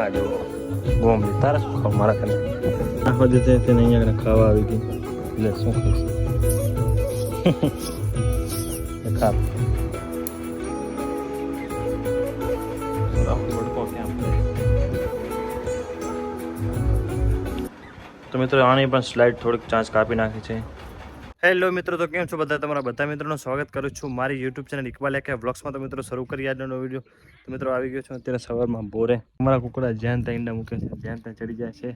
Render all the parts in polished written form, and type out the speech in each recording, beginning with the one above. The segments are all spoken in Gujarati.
હા જો ગોમલી તારા શું ખાવ મારા કને આખો દે તેને અહીંયા કને ખાવા આવી ગઈ એટલે શું ખાઈશ ખા તો મિત્રો આની પણ સ્લાઇડ થોડીક ચાંચ કાપી નાખી છે. હેલો મિત્રો, તો કેમ છો બધા? તમારા બધા મિત્રોનું સ્વાગત કરું છું મારી યુટ્યુબ ચેનલ ઇકબાલ એકે વ્લોગ્સમાં. તો મિત્રો શરૂ કરી આજનો વિડીયો. તો મિત્રો આવી ગયો છું અત્યારે સવારમાં બોરે. અમારા કુકડા જ્યાં ત્યાં ઈંડા મૂકે છે, જ્યાં ત્યાં ચડી જાય છે,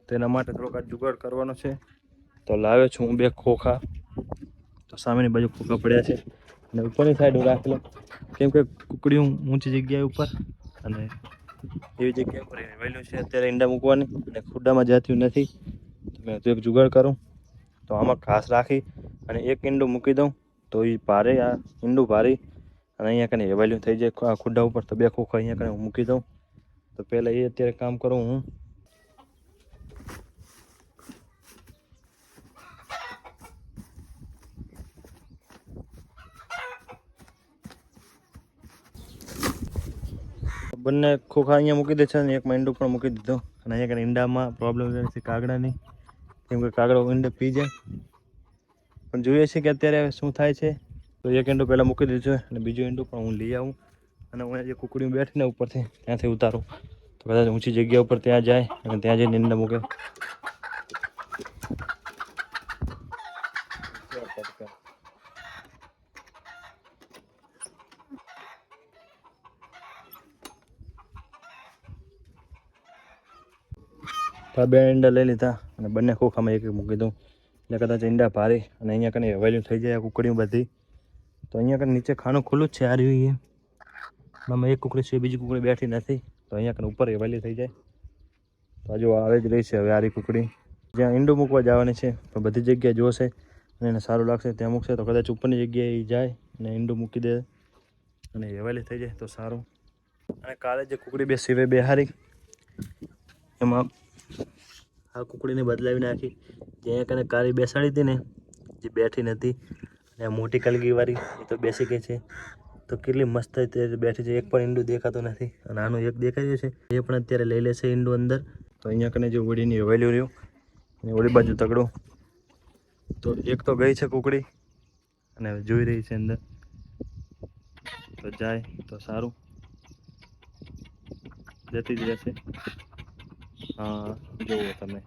તો એના માટે થોડોક આ જુગાડ કરવાનો છે. તો લાવ્યો છું હું 2 ખોખા. તો સામેની બાજુ ખોખા પડ્યા છે અને ઉપરની સાઈડ હું રાખેલો, કેમ કે કુકડીઓ ઊંચી જગ્યાએ ઉપર અને એવી જગ્યા ઉપર વહેલું છે અત્યારે ઈંડા મૂકવાની અને ખુડામાં જતું નથી. તો મેં તો એક જુગાડ કરું, તો આમાં ઘાસ રાખી અને એક ઈંડું મૂકી દઉં તો એ ભારે આ ઈંડું ભારી અને અહીંયા કને હેવાલ્યું થઈ જાય ખુડા ઉપર. તો 2 ખોખા અહીંયા કને હું મૂકી દઉં. તો પહેલાં એ અત્યારે કામ કરું હું. બંને ખોખા અહીંયા મૂકી દે છે અને એક ઈંડું પણ મૂકી દીધો. અને અહીંયા કને ઈંડામાં પ્રોબ્લેમ રહે છે કાગડાની, કેમ કે કાગડો ઈંડે પી જાય. પણ જોઈએ છે કે અત્યારે શું થાય છે. તો એક ઈંડું પહેલાં મૂકી દીધું છે અને બીજું ઈંડું પણ હું લઈ આવું અને હું જે કુકડીઓ બેઠીને ઉપરથી ત્યાંથી ઉતારું. તો કદાચ ઊંચી જગ્યા ઉપર ત્યાં જાય અને ત્યાં જઈને ઈંડા મૂકે. તો 2 ઈંડા લઈ લીધા અને બંને ખોખામાં એક મૂકી દઉં એટલે કદાચ ઈંડા ભારી અને અહીંયા કને વેલ્યુ થઈ જાય કુકડીઓ બધી. તો અહીંયા કને નીચે ખાનું ખુલ્લું જ છે. આ રહ્યું આમાં એક કુકડી છે, બીજી કુકડી બેઠી નથી. તો અહીંયા કને ઉપર વેલ્યુ થઈ જાય. તો હજુ આવે જ રહી છે હવે આરી કુકડી. જ્યાં ઈંડું મૂકવા જવાની છે પણ બધી જગ્યાએ જોશે અને એને સારું લાગશે ત્યાં મૂકશે. તો કદાચ ઉપરની જગ્યાએ જાય અને ઈંડું મૂકી દે અને વેલ્યુ થઈ જાય તો સારું. અને કાલે જે કુકડી સિવે બેહારી એમાં આ કુકડીને બદલાવી નાખી. જ્યાં કને કાળી બેસાડી હતી ને, જે બેઠી નથી, અને આ મોટી કલગીવાળી એ તો બેસી ગઈ છે. તો કેટલી મસ્ત રીતે બેઠી છે, એક પણ ઈંડું દેખાતું નથી. અને આનું એક દેખાય છે, એ પણ અત્યારે લઈ લેશે ઈંડું અંદર. તો અહીંયા કને જે ઓડીની વેલ્યુ રહ્યું અને ઓડી બાજુ તગડું. તો એક તો ગઈ છે કુકડી અને જોઈ રહી છે અંદર. તો જાય તો સારું, જતી જ રહેશે. હા જુઓ તમે,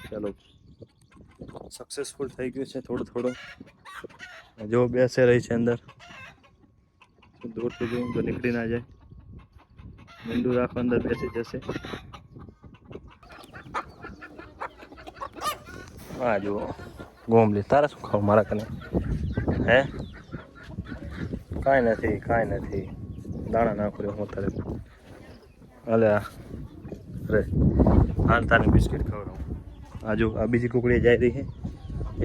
ચાલો સક્સેસફુલ થઈ ગયું છે થોડું. જો બેસે રહી છે અંદર. દૂરથી જોઉં તો નીકળી ના જાય. ઈંડું રાખો અંદર બેસી જશે. હા જુઓ ગોમલી તારા શું ખાવ મારા કને હે? કાંઈ નથી દાણા નાખો હું તારે. અલે અરે હાલ તારે બિસ્કિટ ખવડાવું. આ જો આ બીજી કુકડી જાય રહી છે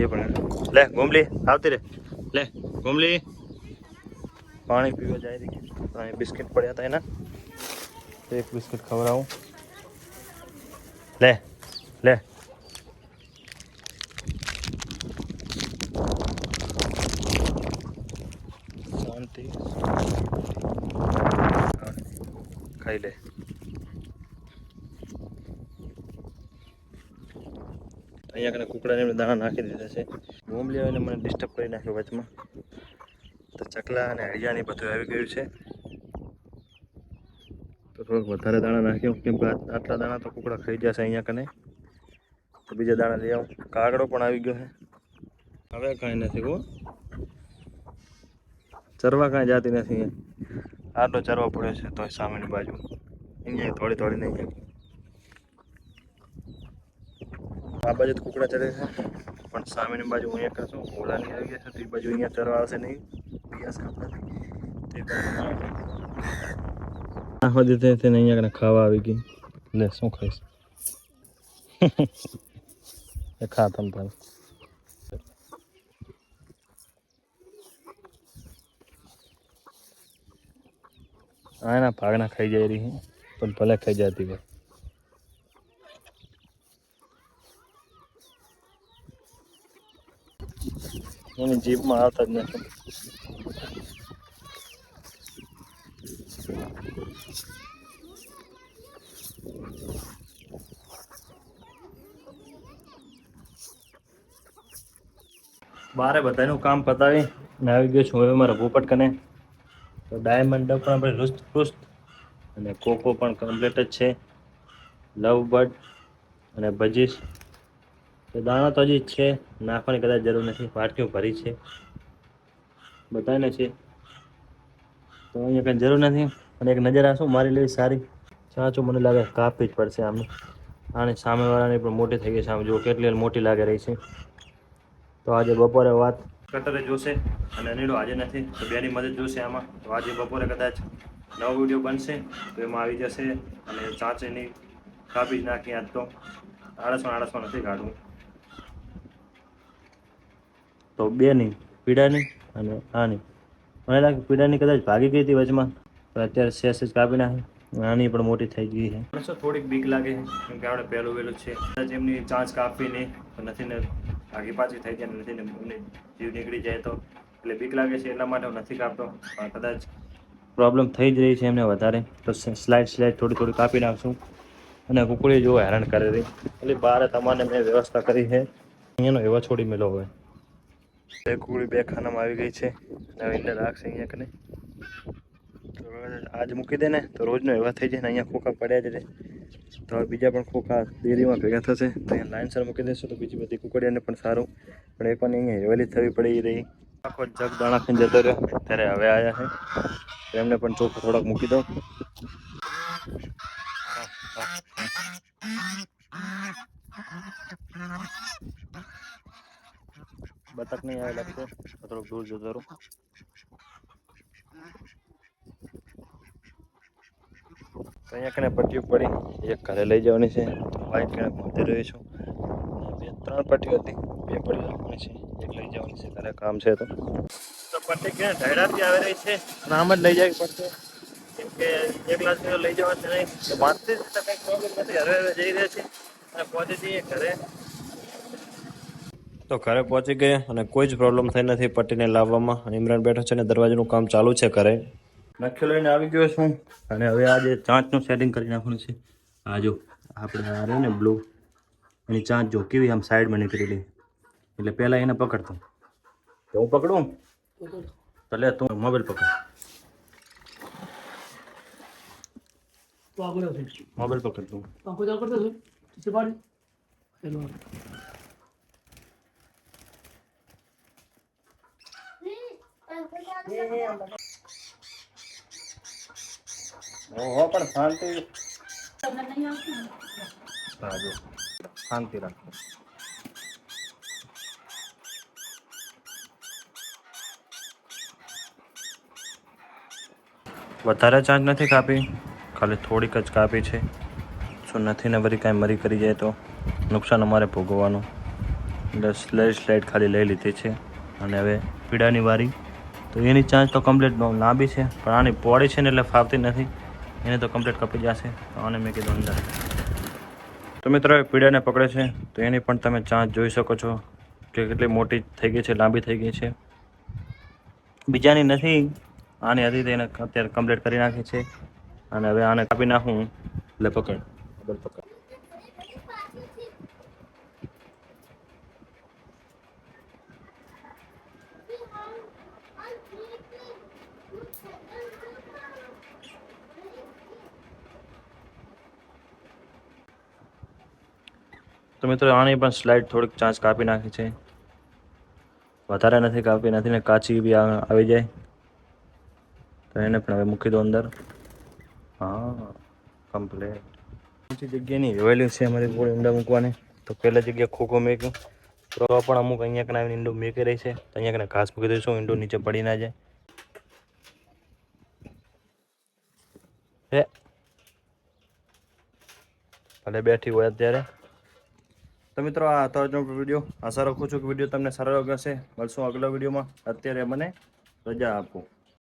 એ પણ. લે ગોમલી આવતી રે. લે ગોમલી પાણી પીવા જાય રહી. અહીં બિસ્કિટ પડ્યા હતા એના, એક બિસ્કિટ ખવડાવું. લે લે શાંતિ ખાઈ લે. અહીંયા કને કુકડાને દાણા નાખી દીધા છે. ગોમલી આવીને મને ડિસ્ટર્બ કરી નાખ્યો વચમાં. તો ચકલા અને હળિયાની બધું આવી ગયું છે. તો થોડોક વધારે દાણા નાખ્યો, કેમ કે આટલા દાણા તો કુકડા ખાઈ જશે અહીંયા કને. તો બીજા દાણા લઈ આવું. કાગડો પણ આવી ગયો છે. હવે કાંઈ નથી ગો, ચરવા કાંઈ જાતી નથી. આટલો ચરવા પડ્યો છે તો સામેની બાજુ અહીંયા થોડી નહીં. આ બાજુ તો કુકડા ચરે છે પણ સામેની બાજુ હું એક છું. ઓલાની આવી ગયા છે તો એ બાજુ અહીંયા ચરવા આવશે નહીં. આખો દીધે તેને અહીંયા કને ખાવા આવી ગઈ. લે શું ખાઈશ એ ખા તમ તારે. આના ભાગના ખાઈ જાય રહી પણ ભલે ખાઈ જતી હોય. એની જીભમાં આવતા જ નથી. બારે બધાનું કામ પતાવી ને આવી ગયો છું હવે મારા ભૂપટ કને. તો ડાયમંડ પણ આપણે રૂસ્ત અને કોકો પણ કમ્પ્લીટ જ છે. લવ બર્ડ અને ભજીસ તો દાણા તો હજી જ છે, નાખવાની કદાચ જરૂર નથી, વાટકીઓ ભરી છે બધાને છે તો અહીંયા કંઈ જરૂર નથી. અને એક નજર આશું મારી લેવી સારી ચાચું મને લાગે કાપવી જ પડશે આમને. આની સામેવાળાની પણ મોટી થઈ ગઈ છે, આમ જો કેટલી મોટી લાગે રહી છે. તો આજે બપોરે વાત કટરે જોશે અને અનિડો આજે નથી તો બેની મદદ જોશે આમાં. તો આજે બપોરે કદાચ નવો વિડીયો બનશે તો એમાં આવી જશે અને ચાચીની કાપી જ નાખી. આજ તો આળસમાં નથી કાઢવું તો બેની પીડાની અને આની મને લાગે પીડાની કદાચ ભાગી ગઈ હતી વચમાં તો અત્યારે શેષ કાપી નાખી. આની પણ મોટી થઈ ગઈ છે. મને થોડીક બીક લાગે છે કેમ કે આપણે પહેલું વહેલું છે, કદાચ એમની ચાંચ કાપવી નહીં તો નથી ને આગી પાછી થઈ જાય, નથી ને એમને જીવ નીકળી જાય તો એટલે બીક લાગે છે, એટલા માટે હું નથી કાપતો. પણ કદાચ પ્રોબ્લેમ થઈ જ રહી છે એમને વધારે તો સ્લાઇડ થોડી કાપી નાખશું. અને કુકડી જેવો હેરાન કરી રહી એટલે બહાર તમારે મેં વ્યવસ્થા કરી છે. અહીંયાનો એવા છોડી મેલો હોય બે કુકડી બે ખાનામાં આવી ગઈ છે. હવે અંદર રાખશે અહીંયા કને આજ મૂકી દે ને તો રોજનો એવા થઈ જાય ને અહીંયા ખોખા પડ્યા જ રહે. તો હવે બીજા પણ ખોખા ડેરીમાં ભેગા થશે તો અહીંયા લાઇનસર મૂકી દેશું તો બીજી બધી કુકડીઓને પણ સારું. પણ એક પણ અહીંયા હેવેલી થવી પડી રહી. આખો જગ દાણા ખાઈને જતો રહ્યો ત્યારે હવે આવ્યા છે એમને પણ ચોખ્ખો થોડોક મૂકી દઉં. બતક નહીં આવે લાગતો થોડોક દૂર જતો રહું. તો અહીંયા કને પટ્ટીઓ પડી એક ઘરે લઈ જવાની છે. વાઇટ કને ભૂંતી રહ્યો છું. બે ત્રણ પટ્ટીઓ હતી, બે પડી રાખવાની છે, એક લઈ જવાની છે ઘરે કામ છે તો પટ્ટી ક્યાં ઢાયડાથી આવી રહી છે અને આમ જ લઈ જવી પડશે કેમ કે એક ગ્લાસ લઈ જવા છે નહીં તો વાંચતી જ કંઈક પ્રોબ્લેમ નથી. હવે જઈ રહ્યા છે અને પહોંચી જઈએ ઘરે. તો ઘરે પહોંચી ગયા અને કોઈ જ પ્રોબ્લેમ થઈ નથી પટ્ટીને લાવવામાં. અને ઇમરાન બેઠો છે ને દરવાજાનું કામ ચાલુ છે ઘરે. નખ્યો લઈને આવી ગયો છું અને હવે આજે ચાંચનું સેટિંગ કરી નાખવાનું છે. આ જો આપણે આ રહ્યું ને બ્લુ એની ચાંચ જો કેવી આમ સાઈડમાં નીકળેલી એટલે પહેલાં એને પકડતો તો હું પકડું તો લે તું મોબાઈલ પકડ. મોબાઈલ પકડ તું. ઓહો પણ શાંતિ શાંતિ રાખો. વધારે ચાંચ નથી કાપી, ખાલી થોડીક જ કાપી છે. શું નથી ને વળી કાંઈ મરી કરી જાય તો નુકસાન અમારે ભોગવવાનું એટલે સ્લાઇડ ખાલી લઈ લીધી છે. અને હવે પીડાની વારી તો એની ચાંચ તો કમ્પ્લીટ લાંબી છે પણ આની પોળી છે ને એટલે ફાવતી નથી. એને તો કમ્પ્લીટ કપી જશે તો આને મેં કીધું અંદર. તો મિત્રો પીડાને પકડે છે તો એની પણ તમે ચાંચ જોઈ શકો છો કે કેટલી મોટી થઈ ગઈ છે, લાંબી થઈ ગઈ છે. બીજાની નથી, આની હતી તો એને અત્યારે કમ્પ્લીટ કરી નાખી છે. અને હવે આને કાપી નાખું એટલે પકડ પકડ. તો મિત્રો આની પણ સ્લાઇડ થોડીક ચાંચ કાપી નાખી છે, વધારે નથી કાપી, નથી ને કાચી બી આવી જાય તો એને પણ હવે મૂકી દો અંદર. હા કમ્પ્લીટ. બીજી જગ્યાની વેલ્યુ છે અમારી ગોળ ઈંડા મૂકવાની. તો પહેલા જગ્યાએ ખોખો મેક્યો તો પણ અમુક અહીંયા કને આવીને ઈંડો મેકી રહી છે તો અહીંયા કને ઘાસ મૂકી દઈશું ઈંડો નીચે પડી ના જાય. ભલે બેઠી હોય અત્યારે. તો મિત્રો આ હતો આજનો વિડીયો. આશા રાખું છું કે વિડીયો તમને સારો લાગશે. મળશું આગલા વિડીયોમાં. અત્યારે મને રજા આપો.